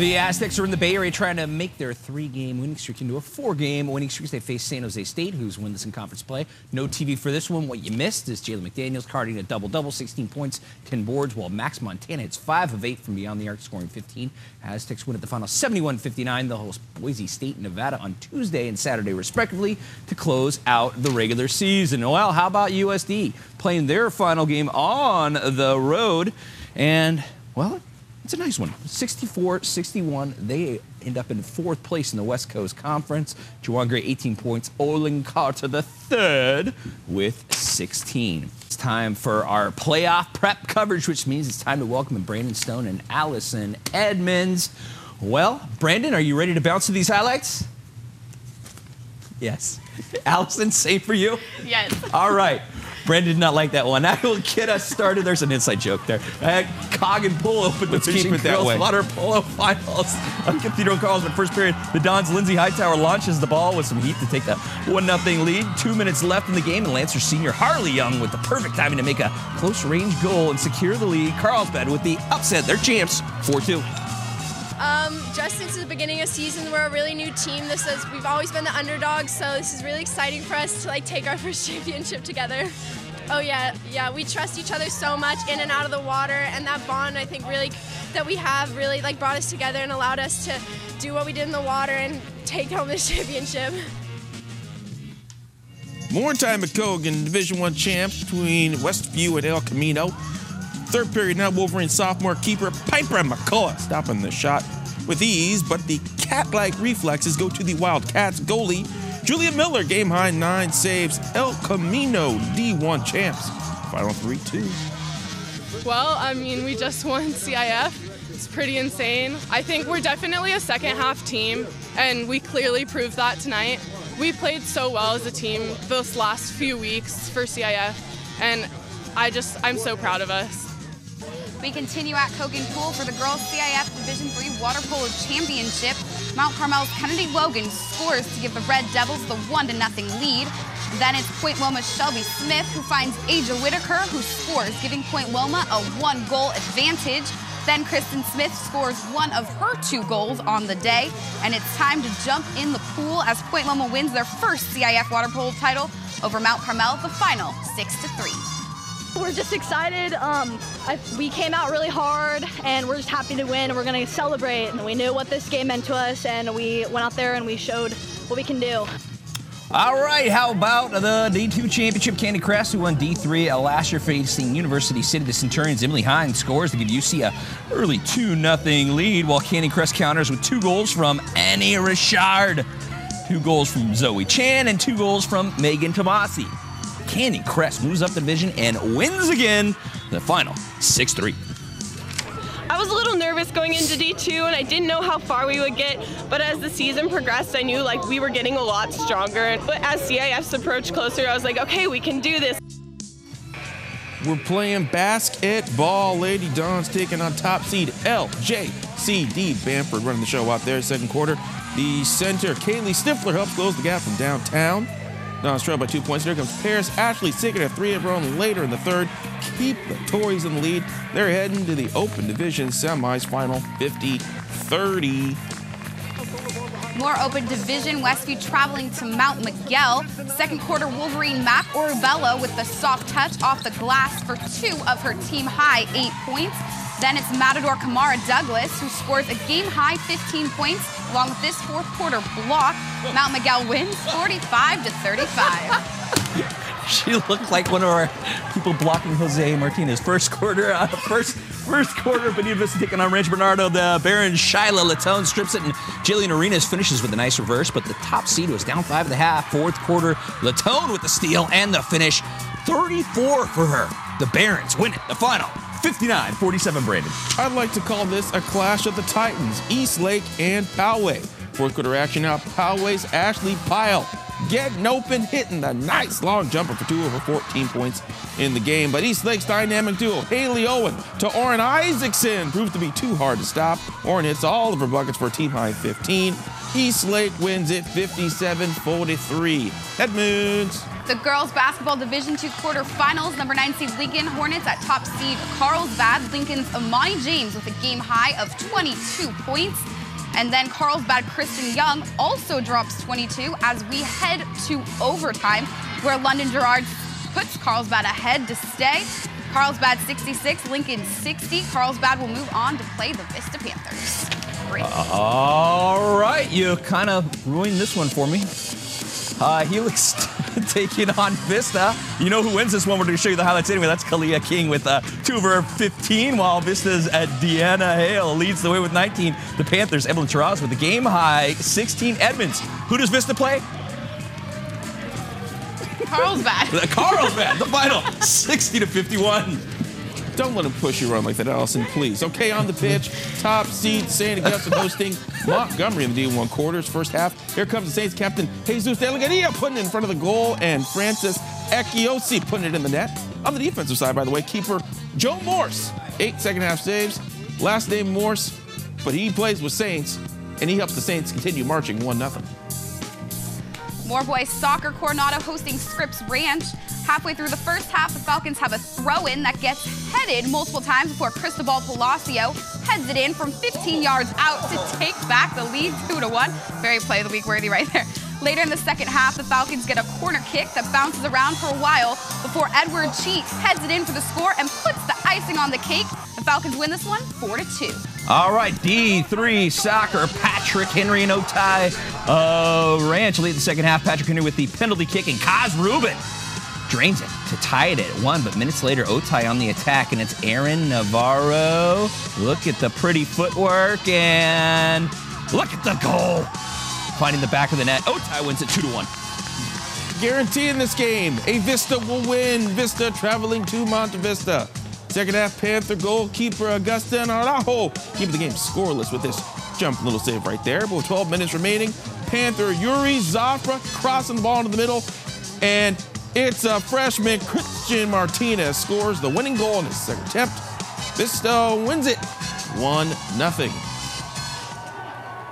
The Aztecs are in the Bay Area trying to make their 3-game winning streak into a 4-game winning streak. They face San Jose State, who's winless in conference play. No TV for this one. What you missed is Jalen McDaniels carding a double-double, 16 points, 10 boards, while Max Montana hits 5 of 8 from beyond the arc, scoring 15. Aztecs win at the final 71-59. They'll host Boise State and Nevada on Tuesday and Saturday, respectively, to close out the regular season. Well, how about USD playing their final game on the road? And, well, it's a nice one. 64-61. They end up in 4th place in the West Coast Conference. Juwan Gray, 18 points. Olin Carter III with 16. It's time for our playoff prep coverage, which means it's time to welcome Brandon Stone and Allison Edmonds. Well, Brandon, are you ready to bounce to these highlights? Yes. Allison, same for you? Yes. All right. Brandon did not like that one. I will get us started. There's an inside joke there. Cog and Pull opened the Fishing Girls Water Polo Finals on Cathedral Carlsbad. First period, the Dons' Lindsay Hightower launches the ball with some heat to take the 1-0 lead. 2 minutes left in the game, and Lancer senior Harley Young with the perfect timing to make a close-range goal and secure the lead. Carlsbad with the upset. They're champs, 4-2. Just since the beginning of season, we're a really new team. We've always been the underdogs, so this is really exciting for us to take our first championship together. Oh yeah, we trust each other so much in and out of the water, and that bond I think really that we have really brought us together and allowed us to do what we did in the water and take home this championship. More time at Kogan, Division I champs between Westview and El Camino. Third period now, Wolverine sophomore keeper Piper McCullough stopping the shot with ease, but the cat-like reflexes go to the Wildcats goalie. Julia Miller, game high 9 saves. El Camino D1 champs. Final 3-2. Well, I mean, we just won CIF. It's pretty insane. I think we're definitely a second-half team, and we clearly proved that tonight. We played so well as a team those last few weeks for CIF, and I'm so proud of us. We continue at Kogan Pool for the Girls CIF Division III Water Polo Championship. Mount Carmel's Kennedy Logan scores to give the Red Devils the 1-0 lead. Then it's Point Loma's Shelby Smith who finds Aja Whitaker, who scores, giving Point Loma a 1-goal advantage. Then Kristen Smith scores one of her 2 goals on the day. And it's time to jump in the pool as Point Loma wins their first CIF water polo title over Mount Carmel, the final 6-3. We're just excited. We came out really hard, and we're just happy to win. We're going to celebrate, and we knew what this game meant to us, and we went out there and we showed what we can do. All right, how about the D2 championship? Candy Crest, who won D3 last year, facing University City. The Centurions' Emily Hines scores to give UC a early 2-0 lead, while Candy Crest counters with 2 goals from Annie Richard, 2 goals from Zoe Chan, and 2 goals from Megan Tomasi. Candy Crest moves up the division and wins again. The final 6-3. I was a little nervous going into D2, and I didn't know how far we would get, but as the season progressed, I knew we were getting a lot stronger. But as CIFs approached closer, I was like, okay, we can do this. We're playing basketball. Lady Dons taking on top seed LJCD Bamford, running the show out there. Second quarter, the center, Kaylee Stifler, helps close the gap from downtown. Dons trail by 2 points. Here comes Paris Ashley Sickert at 3 of her only later in the third. Keep the Tories in the lead. They're heading to the Open Division semis, final 50-30. More Open Division, Westview traveling to Mount Miguel. Second quarter, Wolverine Mac Orabella with the soft touch off the glass for 2 of her team-high 8 points. Then it's Matador Kamara Douglas, who scores a game-high 15 points, along with this fourth quarter block. Mount Miguel wins 45-35. She looked like one of our people blocking Jose Martinez. First quarter, first quarter, Bonita Vista taking on Rancho Bernardo. The Baron Shyla Latone strips it, and Jillian Arenas finishes with a nice reverse, but the top seed was down 5 1/2. Fourth quarter, Latone with the steal and the finish. 34 for her. The Barons win it. The final 59-47, Brandon. I'd like to call this a clash of the Titans, Eastlake and Poway. Fourth quarter action now, Poway's Ashley Pyle getting open, hitting the nice long jumper for 2 of her 14 points in the game. But Eastlake's dynamic duo, Haley Owen to Oren Isaacson, proved to be too hard to stop. Oren hits all of her buckets for a team-high 15. Eastlake wins it 57-43. Edmonds. The girls basketball Division II quarterfinals, number 9 seed Lincoln Hornets at top seed CARLSBAD. Lincoln's Amani James with a game high of 22 points. And then CARLSBAD Kristen Young also drops 22 as we head to overtime, where London Gerard puts CARLSBAD ahead to stay. CARLSBAD 66, Lincoln 60. CARLSBAD will move on to play the VISTA Panthers. Great. All right, you kind of ruined this one for me. HELIX taking on VISTA. You know who wins this one? We're going to show you the highlights anyway. That's Kalia King with 2 of her 15, while VISTA's Deanna Hale leads the way with 19. The Panthers, Evelyn Taraz with the game high 16. Edmonds. Who does VISTA play? CARLSBAD. CARLSBAD, the final 60-51. Don't let him push you around like that, Allison, please. Okay, on the pitch, top seed St. Augustine hosting Montgomery in the D1 quarters, first half. Here comes the Saints captain Jesus Delgadillo putting it in front of the goal, and Francis Ekiosi putting it in the net. On the defensive side, by the way, keeper Joe Morse, 8 second-half saves. Last name Morse, but he plays with Saints, and he helps the Saints continue marching 1-0. More boys soccer, Coronado hosting Scripps Ranch. Halfway through the first half, the Falcons have a throw-in that gets headed multiple times before Cristobal Palacio heads it in from 15 yards out to take back the lead 2-1. Very play of the week worthy right there. Later in the second half, the Falcons get a corner kick that bounces around for a while before Edward Cheek heads it in for the score and puts the icing on the cake. The Falcons win this one 4-2. All right, D3 soccer, Patrick Henry and OTAY Ranch lead the second half. Patrick Henry with the penalty kick, and Kaz Rubin drains it to tie it at 1, but minutes later, OTAY on the attack, and it's Aaron Navarro. Look at the pretty footwork, and look at the goal. Finding the back of the net, OTAY wins it 2-1. Guaranteeing this game, a VISTA will win. VISTA traveling to Monte Vista. Second half, Panther goalkeeper Agustin Araujo keeping the game scoreless with this jump little save right there. But with 12 minutes remaining, Panther Yuri Zafra crossing the ball into the middle, and it's a freshman, Christian Martinez, scores the winning goal in his second attempt. VISTA wins it 1-0.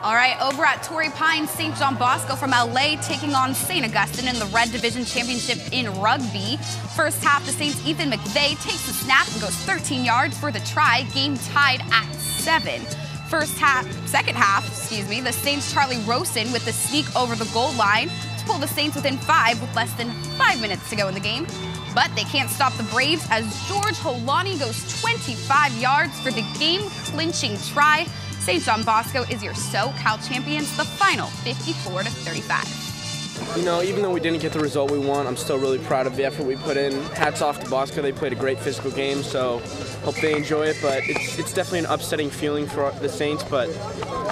All right, over at Torrey Pines, St. John Bosco from LA taking on St. Augustine in the Red Division Championship in rugby. First half, the Saints' Ethan McVeigh takes the snap and goes 13 yards for the try. Game tied at 7. Second half, the Saints' Charlie Rosen with the sneak over the goal line to pull the Saints within 5 with less than 5 minutes to go in the game. But they can't stop the Braves as George Holani goes 25 yards for the game-clinching try. St. John Bosco is your SoCal champions, the final 54-35. You know, even though we didn't get the result we want, I'm still really proud of the effort we put in. Hats off to Bosco. They played a great physical game, so hope they enjoy it. But it's definitely an upsetting feeling for the Saints, but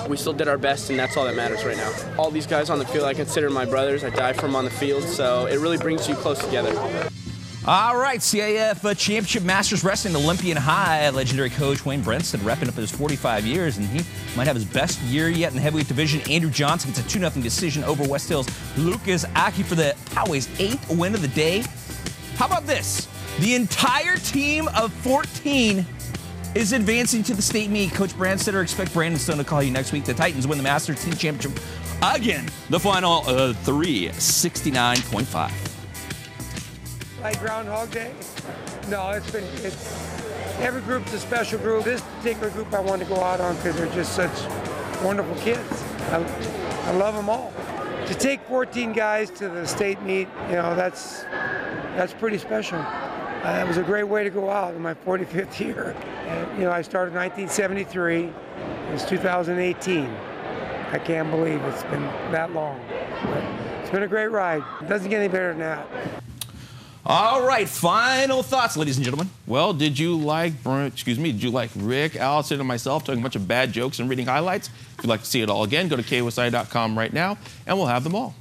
we still did our best, and that's all that matters right now. All these guys on the field, I consider my brothers. I die for them on the field, so it really brings you close together. All right, CAF Championship Masters Wrestling Olympian High. Legendary coach Wayne Brenston wrapping up his 45 years, and he might have his best year yet in the heavyweight division. Andrew Johnson gets a 2-0 decision over West Hills Lucas Aki for the Poway's 8th win of the day. How about this? The entire team of 14 is advancing to the state meet. Coach Brandstetter, expect Brandon Stone to call you next week. The Titans win the Masters Team Championship again. The final 369.5. Like Groundhog Day? No, it's every group's a special group. This particular group I wanted to go out on because they're just such wonderful kids. I love them all. To take 14 guys to the state meet, you know, that's pretty special. It was a great way to go out in my 45th year. And, you know, I started in 1973. It's 2018. I can't believe it's been that long. But it's been a great ride. It doesn't get any better than that. All right, final thoughts, ladies and gentlemen. Well, did you like Rick, Allison, and myself talking a bunch of bad jokes and reading highlights? If you'd like to see it all again, go to KOSI.com right now, and we'll have them all.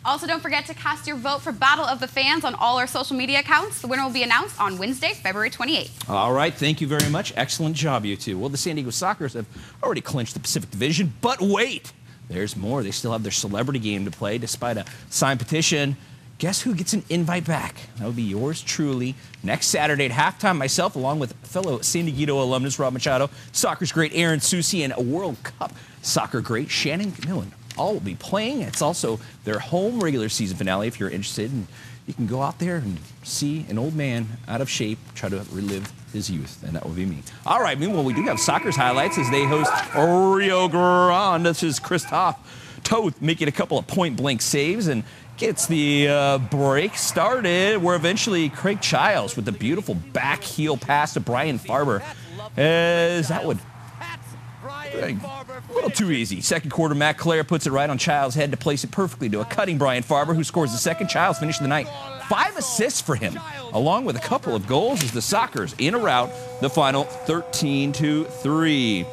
Also, don't forget to cast your vote for Battle of the Fans on all our social media accounts. The winner will be announced on Wednesday, February 28th. All right, thank you very much. Excellent job, you two. Well, the San Diego Sockers have already clinched the Pacific Division, but wait, there's more. They still have their celebrity game to play despite a signed petition. Guess who gets an invite back? That would be yours truly. Next Saturday at halftime, myself, along with fellow San Diego alumnus Rob Machado, soccer's great Aaron Susi, and a World Cup soccer great Shannon Millen all will be playing. It's also their home regular season finale if you're interested in you can go out there and see an old man out of shape try to relive his youth, and that will be me. All right, meanwhile, we do have soccer's highlights as they host Rio Grande. This is Christoph Toth making a couple of point-blank saves and gets the break started, where eventually Craig Childs with the beautiful back heel pass to Brian Farber, as that would a little too easy. Second quarter, Matt Clare puts it right on Childs' head to place it perfectly to a cutting Brian Farber, who scores the second. Childs finished the night. 5 assists for him, along with a couple of goals, as the Sockers in a rout, the final 13-3.